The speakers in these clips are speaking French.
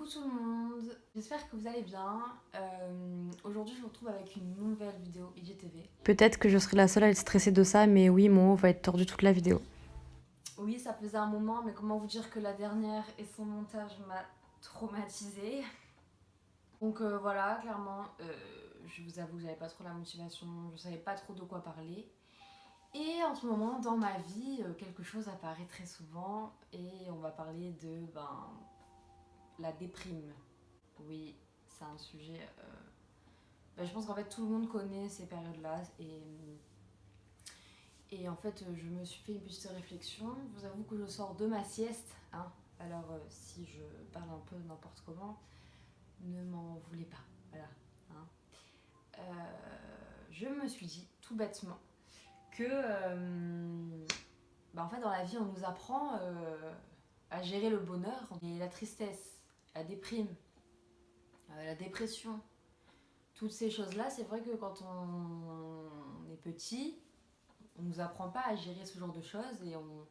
Coucou tout le monde, j'espère que vous allez bien. Aujourd'hui je vous retrouve avec une nouvelle vidéo IGTV. Peut-être que je serai la seule à être stressée de ça, mais oui, mon haut va être tordu toute la vidéo. Oui, ça faisait un moment, mais comment vous dire que la dernière et son montage m'a traumatisée. Donc voilà, clairement, je vous avoue que j'avais pas trop la motivation, je savais pas trop de quoi parler. Et en ce moment, dans ma vie, quelque chose apparaît très souvent et on va parler de la déprime. Oui, c'est un sujet. Je pense qu'en fait tout le monde connaît ces périodes-là et en fait je me suis fait une petite réflexion. Je vous avoue que je sors de ma sieste, hein. Alors si je parle un peu n'importe comment, ne m'en voulez pas. Voilà. Hein. Je me suis dit tout bêtement que en fait dans la vie on nous apprend à gérer le bonheur et la tristesse, la déprime, la dépression. Toutes ces choses-là, c'est vrai que quand on est petit, on nous apprend pas à gérer ce genre de choses et on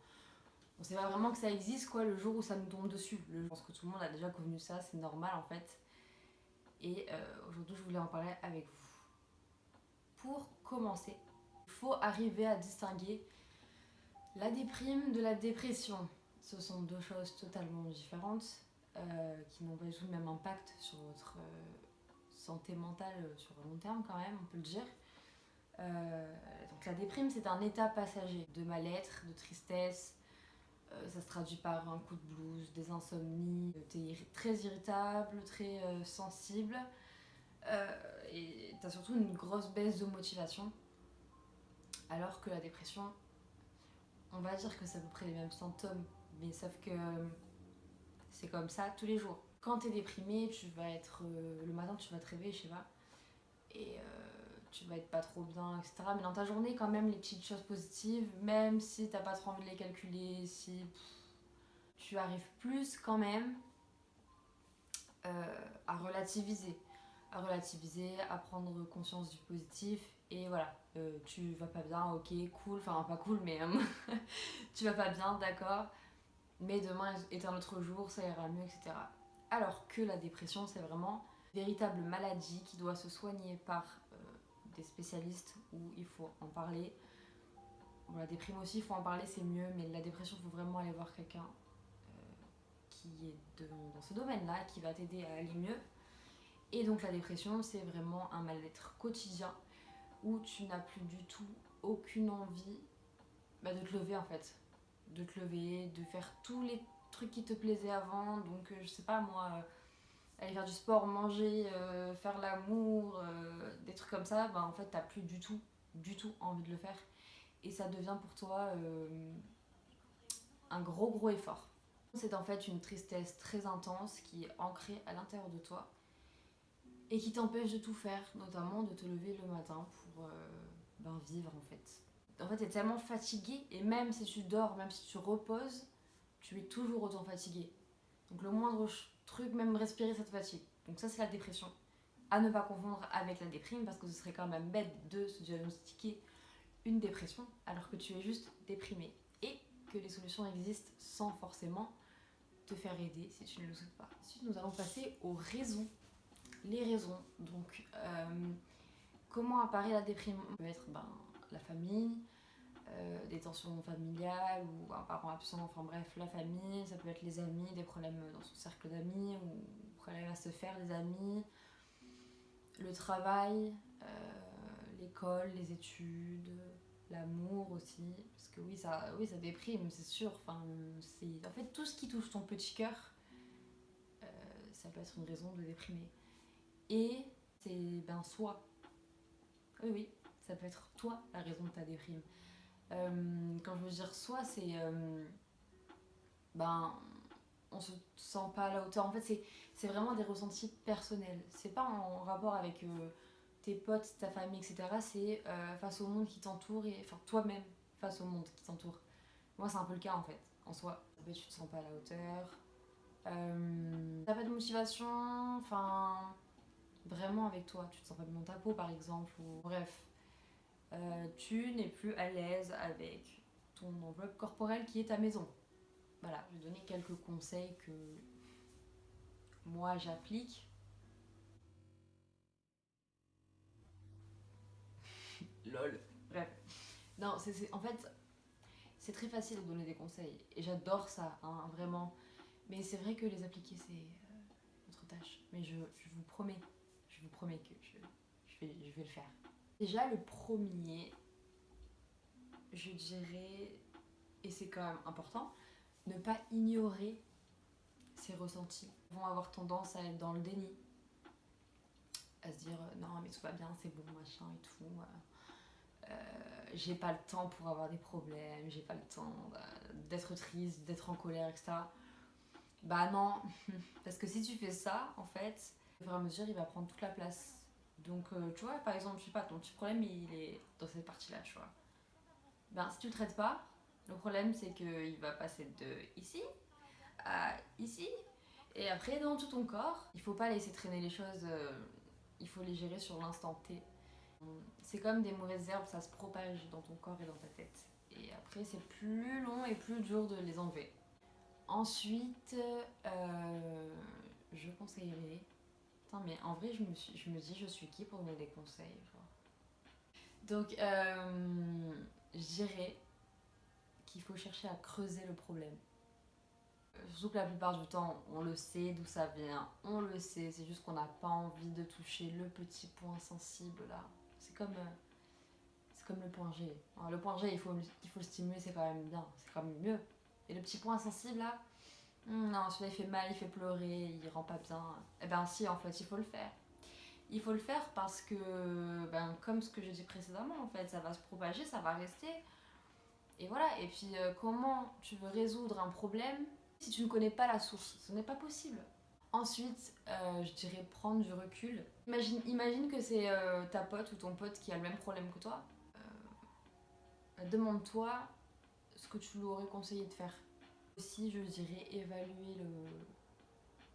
sait pas vraiment que ça existe quoi le jour où ça nous tombe dessus. Je pense que tout le monde a déjà connu ça, c'est normal en fait. Et aujourd'hui, je voulais en parler avec vous. Pour commencer, il faut arriver à distinguer la déprime de la dépression. Ce sont deux choses totalement différentes qui n'ont pas du tout le même impact sur votre santé mentale sur le long terme quand même, on peut le dire. Donc la déprime, c'est un état passager de mal-être, de tristesse. Ça se traduit par un coup de blues, des insomnies, t'es très irritable, très sensible. Et t'as surtout une grosse baisse de motivation. Alors que la dépression, on va dire que c'est à peu près les mêmes symptômes, mais sauf que c'est comme ça tous les jours. Quand t'es déprimé, tu vas être. Le matin, tu vas te réveiller, je sais pas, et tu vas être pas trop bien, etc. Mais dans ta journée, quand même, les petites choses positives, même si t'as pas trop envie de les calculer, si tu arrives plus quand même à relativiser. À relativiser, à prendre conscience du positif. Et voilà, tu vas pas bien, ok, cool, enfin pas cool, mais tu vas pas bien, d'accord, mais demain est un autre jour, ça ira mieux, etc. Alors que la dépression, c'est vraiment une véritable maladie qui doit se soigner par des spécialistes où il faut en parler. Bon, la déprime aussi, il faut en parler, c'est mieux, mais la dépression, il faut vraiment aller voir quelqu'un qui est dans ce domaine-là, qui va t'aider à aller mieux. Et donc la dépression, c'est vraiment un mal-être quotidien où tu n'as plus du tout aucune envie de te lever en fait. De te lever, de faire tous les trucs qui te plaisaient avant. Donc je sais pas moi, aller faire du sport, manger, faire l'amour, des trucs comme ça, en fait t'as plus du tout envie de le faire. Et ça devient pour toi un gros effort. C'est en fait une tristesse très intense qui est ancrée à l'intérieur de toi et qui t'empêche de tout faire, notamment de te lever le matin pour vivre en fait. En fait, t'es tellement fatigué et même si tu dors, même si tu reposes, tu es toujours autant fatigué. Donc le moindre truc, même respirer, ça te fatigue. Donc ça, c'est la dépression. À ne pas confondre avec la déprime parce que ce serait quand même bête de se diagnostiquer une dépression alors que tu es juste déprimé et que les solutions existent sans forcément te faire aider si tu ne le souhaites pas. Ensuite, nous allons passer aux raisons. Les raisons. Donc, comment apparaît la déprime? Ça peut être la famille, des tensions familiales ou un parent absent, enfin bref, la famille, ça peut être les amis, des problèmes dans son cercle d'amis ou problèmes à se faire des amis, le travail, l'école, les études, l'amour aussi, parce que oui, ça déprime, c'est sûr. Enfin, c'est en fait tout ce qui touche ton petit cœur, ça peut être une raison de déprimer. Et c'est soi. Oui, ça peut être toi la raison de ta déprime. Quand je veux dire soi, c'est on se sent pas à la hauteur. En fait, c'est vraiment des ressentis personnels. C'est pas en rapport avec tes potes, ta famille, etc. C'est face au monde qui t'entoure et enfin toi-même face au monde qui t'entoure. Moi, c'est un peu le cas en fait, en soi. Tu te sens pas à la hauteur. T'as pas de motivation, enfin vraiment avec toi. Tu te sens pas bien dans ta peau par exemple. Ou bref, tu n'es plus à l'aise avec ton enveloppe corporelle qui est ta maison. Voilà, je vais donner quelques conseils que moi j'applique. Lol. Bref. Non, en fait, c'est très facile de donner des conseils. Et j'adore ça, hein, vraiment. Mais c'est vrai que les appliquer, c'est notre tâche. Mais je vous promets que je vais le faire. Déjà, le premier, je dirais, et c'est quand même important, ne pas ignorer ses ressentis. Ils vont avoir tendance à être dans le déni, à se dire non mais tout va bien, c'est bon, machin et tout. J'ai pas le temps pour avoir des problèmes, j'ai pas le temps d'être triste, d'être en colère, etc. Bah non, parce que si tu fais ça, en fait, au fur et à mesure, il va prendre toute la place. Donc, tu vois, par exemple, je sais pas, ton petit problème, il est dans cette partie-là, tu vois. Ben, si tu le traites pas, le problème, c'est qu'il va passer de ici à ici, et après dans tout ton corps. Il faut pas laisser traîner les choses, il faut les gérer sur l'instant T. C'est comme des mauvaises herbes, ça se propage dans ton corps et dans ta tête. Et après, c'est plus long et plus dur de les enlever. Ensuite, je conseillerais. Putain, mais en vrai, je me dis, je suis qui pour donner des conseils, genre. Donc, je dirais qu'il faut chercher à creuser le problème. Surtout que la plupart du temps, on le sait d'où ça vient, on le sait, c'est juste qu'on n'a pas envie de toucher le petit point sensible là. C'est comme le point G. Alors, le point G, il faut le stimuler, c'est quand même bien, c'est quand même mieux. Et le petit point sensible là, non, celui-là il fait mal, il fait pleurer, il rend pas bien. Eh ben si, en fait, il faut le faire. Il faut le faire parce que, ben, comme ce que j'ai dit précédemment, en fait, ça va se propager, ça va rester. Et voilà, et puis comment tu veux résoudre un problème si tu ne connais pas la source? Ce n'est pas possible. Ensuite, je dirais prendre du recul. Imagine que c'est ta pote ou ton pote qui a le même problème que toi. Demande-toi ce que tu lui aurais conseillé de faire. Aussi, je dirais évaluer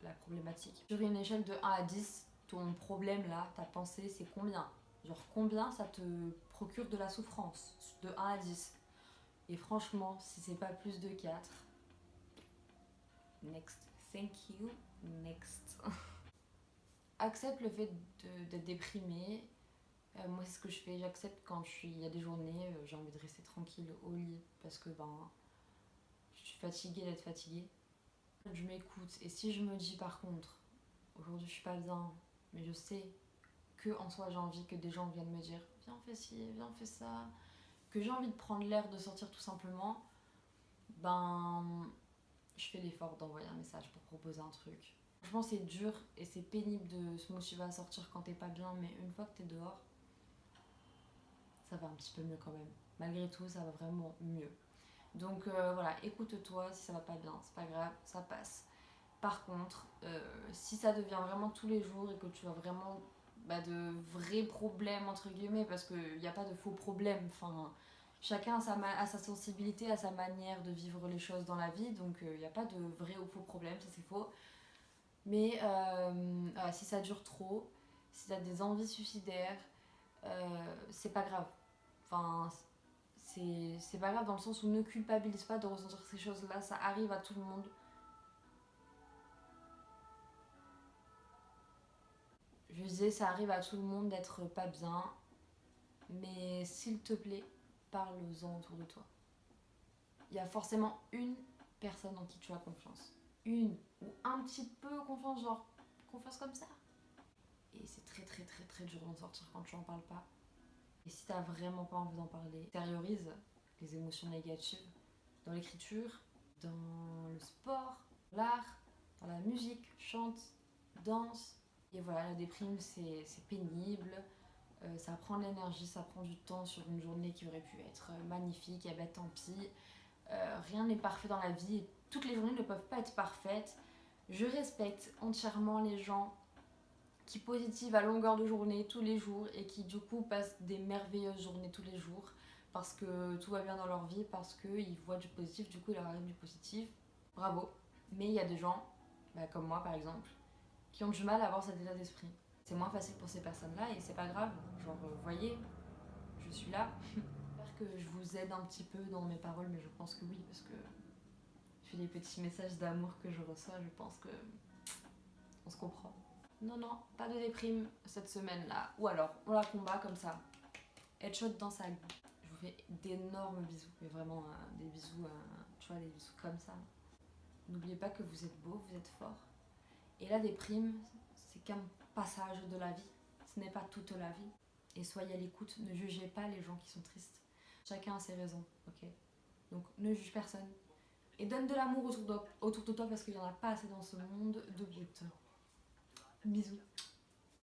la problématique. Sur une échelle de 1 à 10, ton problème là, ta pensée, c'est combien? Genre combien ça te procure de la souffrance? De 1 à 10. Et franchement, si c'est pas plus de 4, next. Thank you, next. Accepte le fait d'être déprimé. Moi, c'est ce que je fais. J'accepte quand il y a des journées, j'ai envie de rester tranquille au lit parce que ben, je suis fatiguée d'être fatiguée. Je m'écoute. Et si je me dis par contre, aujourd'hui je suis pas bien, mais je sais que en soi j'ai envie que des gens viennent me dire viens on fait ci, viens on fait ça, que j'ai envie de prendre l'air de sortir tout simplement, ben je fais l'effort d'envoyer un message pour proposer un truc. Franchement c'est dur et c'est pénible de se motiver à sortir quand t'es pas bien, mais une fois que t'es dehors, ça va un petit peu mieux quand même. Malgré tout, ça va vraiment mieux. Donc voilà, écoute-toi, si ça va pas bien, c'est pas grave, ça passe. Par contre, si ça devient vraiment tous les jours et que tu as vraiment de vrais problèmes, entre guillemets, parce qu'il n'y a pas de faux problèmes, enfin, chacun a sa sensibilité, a sa manière de vivre les choses dans la vie, donc il n'y a pas de vrai ou faux problème, ça c'est faux. Mais si ça dure trop, si tu as des envies suicidaires, c'est pas grave. Enfin, c'est pas grave dans le sens où ne culpabilise pas de ressentir ces choses-là, ça arrive à tout le monde. Je disais, ça arrive à tout le monde d'être pas bien, mais s'il te plaît, parle-en autour de toi. Il y a forcément une personne en qui tu as confiance. Une, ou un petit peu confiance, genre confiance comme ça. Et c'est très très très très dur d'en sortir quand tu en parles pas. Et si t'as vraiment pas envie d'en parler, extériorise les émotions négatives dans l'écriture, dans le sport, l'art, dans la musique, chante, danse. Et voilà, la déprime c'est pénible, ça prend de l'énergie, ça prend du temps sur une journée qui aurait pu être magnifique, et ben tant pis. Rien n'est parfait dans la vie, et toutes les journées ne peuvent pas être parfaites. Je respecte entièrement les gens qui positivent à longueur de journée tous les jours et qui du coup passent des merveilleuses journées tous les jours parce que tout va bien dans leur vie, parce qu'ils voient du positif, du coup il leur arrive du positif. Bravo. Mais il y a des gens, comme moi par exemple, qui ont du mal à avoir cet état d'esprit. C'est moins facile pour ces personnes-là et c'est pas grave. Genre, voyez, je suis là. J'espère que je vous aide un petit peu dans mes paroles, mais je pense que oui, parce que je fais les petits messages d'amour que je reçois, je pense que On se comprend. Non, non, pas de déprime cette semaine-là. Ou alors, on la combat comme ça. Headshot dans sa gueule. Je vous fais d'énormes bisous. Mais vraiment, des bisous, tu vois, des bisous comme ça. N'oubliez pas que vous êtes beau, vous êtes fort. Et la déprime, c'est qu'un passage de la vie. Ce n'est pas toute la vie. Et soyez à l'écoute. Ne jugez pas les gens qui sont tristes. Chacun a ses raisons, ok? Donc, ne juge personne. Et donne de l'amour autour de toi parce qu'il n'y en a pas assez dans ce monde de brutes. Bisous.